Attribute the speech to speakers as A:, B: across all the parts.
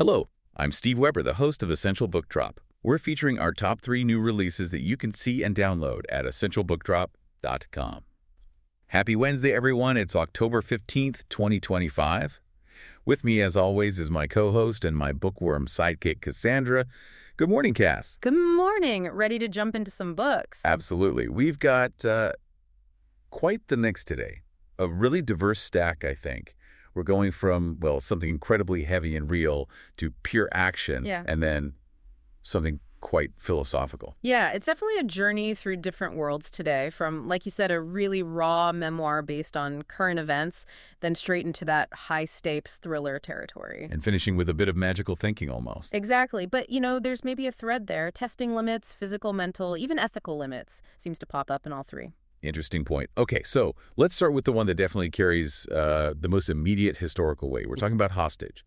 A: Hello, I'm Steve Weber, the host of Essential Book Drop. We're featuring our top 3 new releases that you can see and download at essentialbookdrop.com. Happy Wednesday, everyone. It's October 15th, 2025. With me, as always, is my co-host and my bookworm sidekick, Cassandra. Good morning, Cass.
B: Good morning. Ready to jump into some books?
A: Absolutely. We've got quite the mix today. A really diverse stack, I think. We're going from, well, something incredibly heavy and real to pure action, and then something quite philosophical.
B: Yeah, it's definitely a journey through different worlds today, from, like you said, a really raw memoir based on current events, then straight into that high-stakes thriller territory.
A: And finishing with a bit of magical thinking almost.
B: Exactly. But, there's maybe a thread there. Testing limits, physical, mental, even ethical limits seems to pop up in all 3.
A: Interesting point. Okay, so let's start with the one that definitely carries the most immediate historical weight. We're talking about Hostage.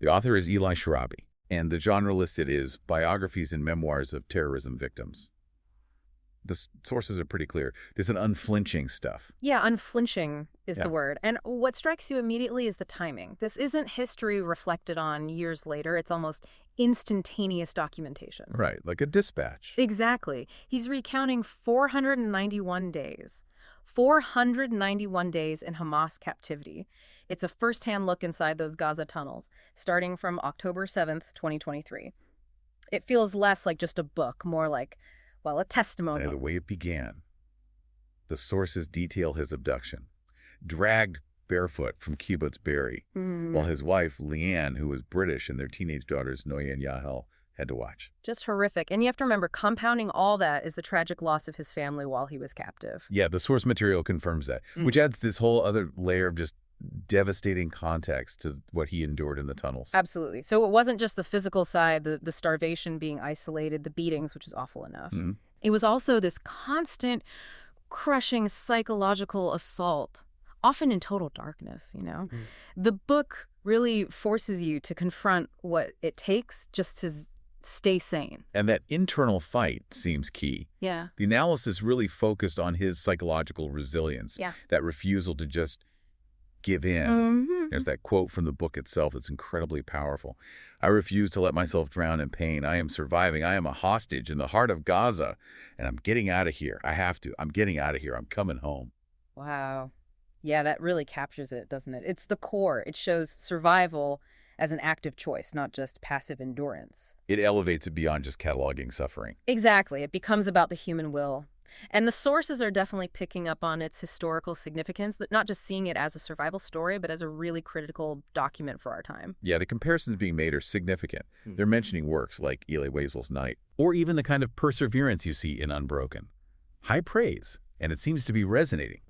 A: The author is Eli Sharabi, and the genre listed is Biographies and Memoirs of Terrorism Victims. The sources are pretty clear. There's an unflinching stuff.
B: Yeah, unflinching is the word. And what strikes you immediately is the timing. This isn't history reflected on years later. It's almost instantaneous documentation.
A: Right, like a dispatch.
B: Exactly. He's recounting 491 days. 491 days in Hamas captivity. It's a first-hand look inside those Gaza tunnels, starting from October 7th, 2023. It feels less like just a book, more like, well, a testimony.
A: The way it began. The sources detail his abduction. Dragged barefoot from Kibbutz Be'eri, while his wife, Lianne, who was British, and their teenage daughters, Noiya and Yahel, had to watch.
B: Just horrific. And you have to remember, compounding all that is the tragic loss of his family while he was captive.
A: Yeah, the source material confirms that, which adds this whole other layer of just devastating context to what he endured in the tunnels.
B: Absolutely. So it wasn't just the physical side, the starvation, being isolated, the beatings, which is awful enough. It was also this constant, crushing psychological assault, often in total darkness, The book really forces you to confront what it takes just to stay sane.
A: And that internal fight seems key.
B: Yeah.
A: The analysis really focused on his psychological resilience, that refusal to just give in. There's that quote from the book itself that's incredibly powerful. I refuse to let myself drown in pain. I am surviving. I am a hostage in the heart of Gaza, and I'm getting out of here. I have to. I'm getting out of here. I'm coming home.
B: Wow. Yeah, that really captures it, doesn't it? It's the core. It shows survival as an active choice, not just passive endurance.
A: It elevates it beyond just cataloging suffering.
B: Exactly. It becomes about the human will. And the sources are definitely picking up on its historical significance, not just seeing it as a survival story, but as a really critical document for our time.
A: Yeah, the comparisons being made are significant. They're mentioning works like Elie Wiesel's Night, or even the kind of perseverance you see in Unbroken. High praise, and it seems to be resonating.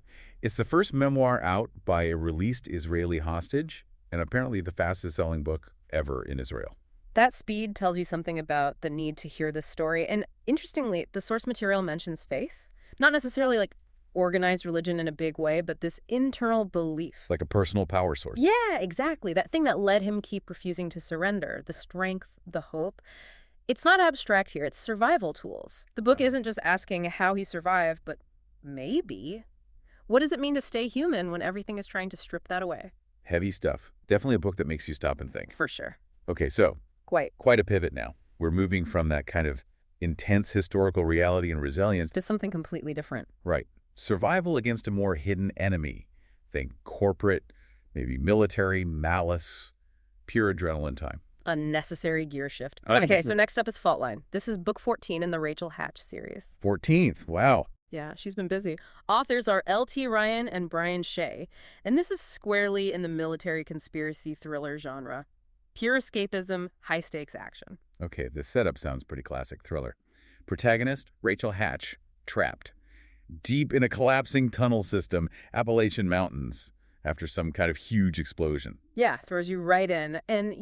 A: It's the first memoir out by a released Israeli hostage, and apparently the fastest-selling book ever in Israel.
B: That speed tells you something about the need to hear this story. And interestingly, the source material mentions faith. Not necessarily like organized religion in a big way, but this internal belief.
A: Like a personal power source.
B: Yeah, exactly. That thing that led him keep refusing to surrender. The strength, the hope. It's not abstract here. It's survival tools. The book isn't just asking how he survived, but maybe. What does it mean to stay human when everything is trying to strip that away?
A: Heavy stuff. Definitely a book that makes you stop and think.
B: For sure.
A: Okay, so Quite a pivot now. We're moving from that kind of intense historical reality and resilience
B: to something completely different.
A: Right. Survival against a more hidden enemy. Think corporate, maybe military, malice, pure adrenaline time.
B: Unnecessary gear shift. Okay, so next up is Fault Line. This is book 14 in the Rachel Hatch series.
A: 14th. Wow.
B: Yeah, she's been busy. Authors are L.T. Ryan and Brian Shea, and this is squarely in the military conspiracy thriller genre. Pure escapism, high-stakes action.
A: Okay, the setup sounds pretty classic thriller. Protagonist, Rachel Hatch, trapped. Deep in a collapsing tunnel system, Appalachian Mountains, after some kind of huge explosion.
B: Yeah, throws you right in. And,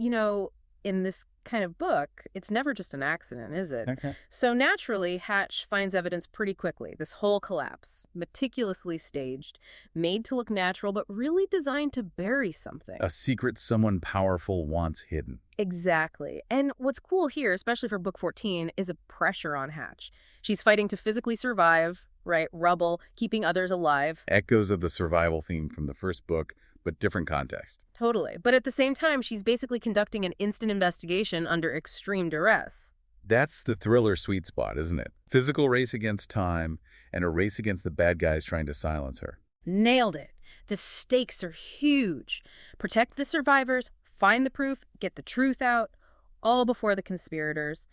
B: in this kind of book, it's never just an accident, is it?
A: Okay.
B: So naturally, Hatch finds evidence pretty quickly. This whole collapse, meticulously staged, made to look natural, but really designed to bury something.
A: A secret someone powerful wants hidden.
B: Exactly. And what's cool here, especially for book 14, is a pressure on Hatch. She's fighting to physically survive, right? Rubble, keeping others alive.
A: Echoes of the survival theme from the first book, but different context.
B: Totally. But at the same time, she's basically conducting an instant investigation under extreme duress.
A: That's the thriller sweet spot, isn't it? Physical race against time and a race against the bad guys trying to silence her.
B: Nailed it. The stakes are huge. Protect the survivors, find the proof, get the truth out, all before the conspirators.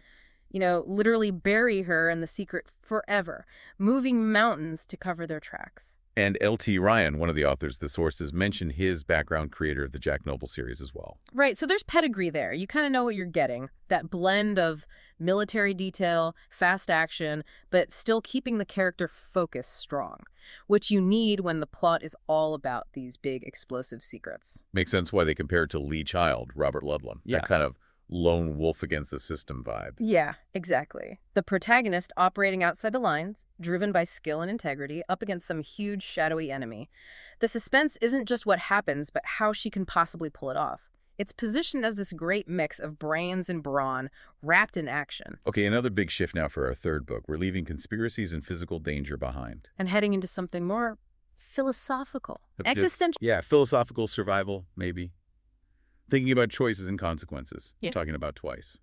B: Literally bury her in the secret forever, moving mountains to cover their tracks.
A: And L.T. Ryan, one of the authors of the sources, mentioned his background, creator of the Jack Noble series as well.
B: Right, so there's pedigree there. You kind of know what you're getting. That blend of military detail, fast action, but still keeping the character focus strong, which you need when the plot is all about these big explosive secrets.
A: Makes sense why they compare it to Lee Child, Robert Ludlum.
B: Yeah.
A: That kind of lone wolf against the system vibe.
B: Yeah, exactly. The protagonist operating outside the lines, driven by skill and integrity, up against some huge shadowy enemy. The suspense isn't just what happens, but how she can possibly pull it off. It's positioned as this great mix of brains and brawn, wrapped in action.
A: Okay, another big shift now for our third book. We're leaving conspiracies and physical danger behind.
B: And heading into something more philosophical, existential.
A: Yeah, philosophical survival, maybe. Thinking about choices and consequences.
B: Yeah.
A: Talking about Twice.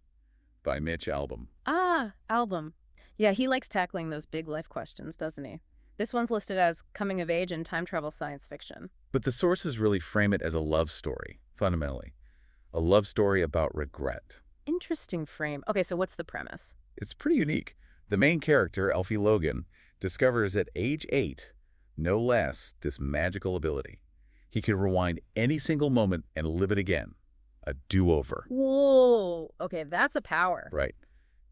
A: By Mitch Albom.
B: Ah, Albom. Yeah, he likes tackling those big life questions, doesn't he? This one's listed as coming of age and time travel science fiction.
A: But the sources really frame it as a love story, fundamentally. A love story about regret.
B: Interesting frame. Okay, so what's the premise?
A: It's pretty unique. The main character, Alfie Logan, discovers at age 8, no less, this magical ability. He can rewind any single moment and live it again. A do-over.
B: Whoa. Okay, that's a power.
A: Right.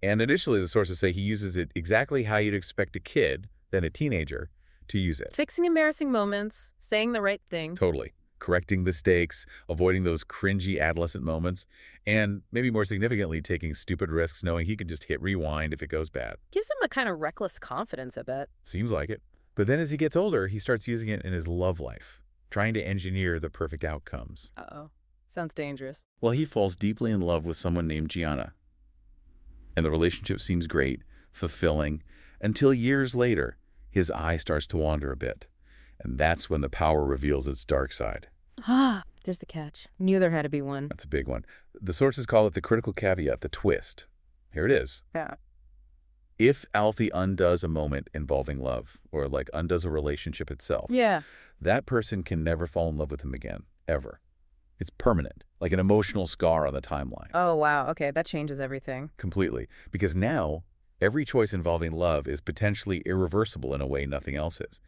A: And initially, the sources say he uses it exactly how you'd expect a kid, then a teenager, to use it.
B: Fixing embarrassing moments, saying the right thing.
A: Totally. Correcting mistakes, avoiding those cringy adolescent moments, and maybe more significantly, taking stupid risks knowing he can just hit rewind if it goes bad.
B: Gives him a kind of reckless confidence, I bet.
A: Seems like it. But then as he gets older, he starts using it in his love life, trying to engineer the perfect outcomes.
B: Uh-oh. Sounds dangerous.
A: Well, he falls deeply in love with someone named Gianna. And the relationship seems great, fulfilling, until years later, his eye starts to wander a bit. And that's when the power reveals its dark side.
B: Ah, there's the catch. Knew there had to be one.
A: That's a big one. The sources call it the critical caveat, the twist. Here it is.
B: Yeah.
A: If Alfie undoes a moment involving love, or like undoes a relationship itself,
B: Yeah.
A: that person can never fall in love with him again, ever. It's permanent, like an emotional scar on the timeline.
B: Oh, wow. Okay, that changes everything.
A: Completely. Because now, every choice involving love is potentially irreversible in a way nothing else is.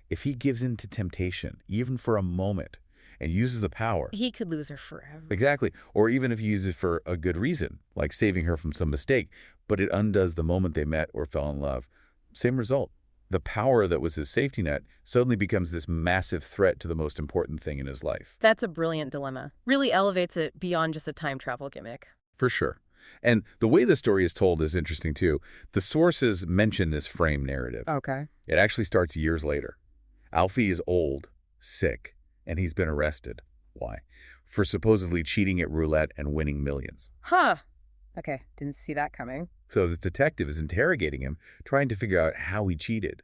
A: If he gives in to temptation, even for a moment, and uses the power...
B: He could lose her forever.
A: Exactly. Or even if he uses it for a good reason, like saving her from some mistake, but it undoes the moment they met or fell in love. Same result. The power that was his safety net suddenly becomes this massive threat to the most important thing in his life.
B: That's a brilliant dilemma. Really elevates it beyond just a time travel gimmick.
A: For sure. And the way the story is told is interesting, too. The sources mention this frame narrative.
B: Okay.
A: It actually starts years later. Alfie is old, sick, and he's been arrested. Why? For supposedly cheating at roulette and winning millions.
B: Huh. Okay, didn't see that coming.
A: So this detective is interrogating him, trying to figure out how he cheated.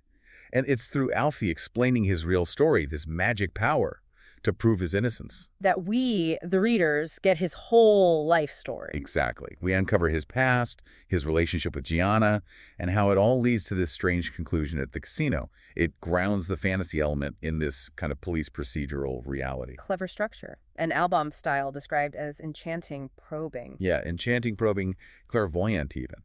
A: And it's through Alfie explaining his real story, this magic power, to prove his innocence.
B: That we, the readers, get his whole life story.
A: Exactly. We uncover his past, his relationship with Gianna, and how it all leads to this strange conclusion at the casino. It grounds the fantasy element in this kind of police procedural reality.
B: Clever structure. An Albom style described as enchanting probing.
A: Yeah, enchanting, probing, clairvoyant even.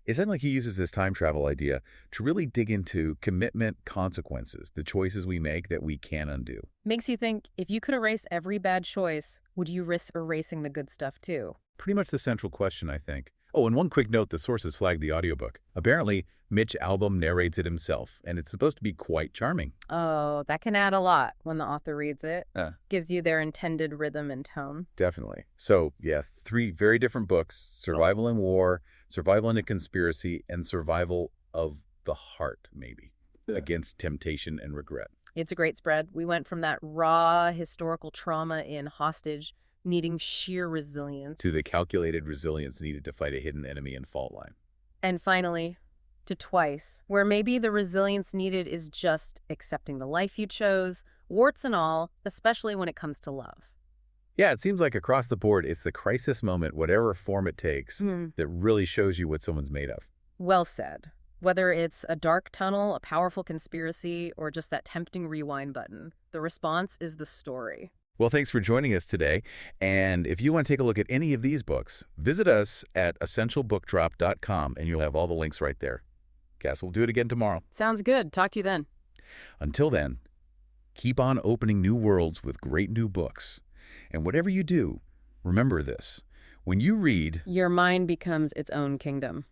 A: It's not like he uses this time travel idea to really dig into commitment, consequences, the choices we make that we can undo.
B: Makes you think, if you could erase every bad choice, would you risk erasing the good stuff too?
A: Pretty much the central question, I think. Oh, and one quick note, the sources flagged the audiobook. Apparently, Mitch Albom narrates it himself, and it's supposed to be quite charming.
B: Oh, that can add a lot when the author reads it. Gives you their intended rhythm and tone.
A: Definitely. So, yeah, 3 very different books: Survival in War, Survival in a Conspiracy, and Survival of the Heart, maybe, against temptation and regret.
B: It's a great spread. We went from that raw historical trauma in Hostage, needing sheer resilience,
A: to the calculated resilience needed to fight a hidden enemy in Fault Line.
B: and finally, to Twice, where maybe the resilience needed is just accepting the life you chose, warts and all, especially when it comes to love.
A: Yeah, it seems like across the board, it's the crisis moment, whatever form it takes, that really shows you what someone's made of.
B: Well said. Whether it's a dark tunnel, a powerful conspiracy, or just that tempting rewind button, the response is the story.
A: Well, thanks for joining us today. And if you want to take a look at any of these books, visit us at essentialbookdrop.com and you'll have all the links right there. Guess we'll do it again tomorrow.
B: Sounds good. Talk to you then.
A: Until then, keep on opening new worlds with great new books. And whatever you do, remember this. When you read,
B: Your mind becomes its own kingdom.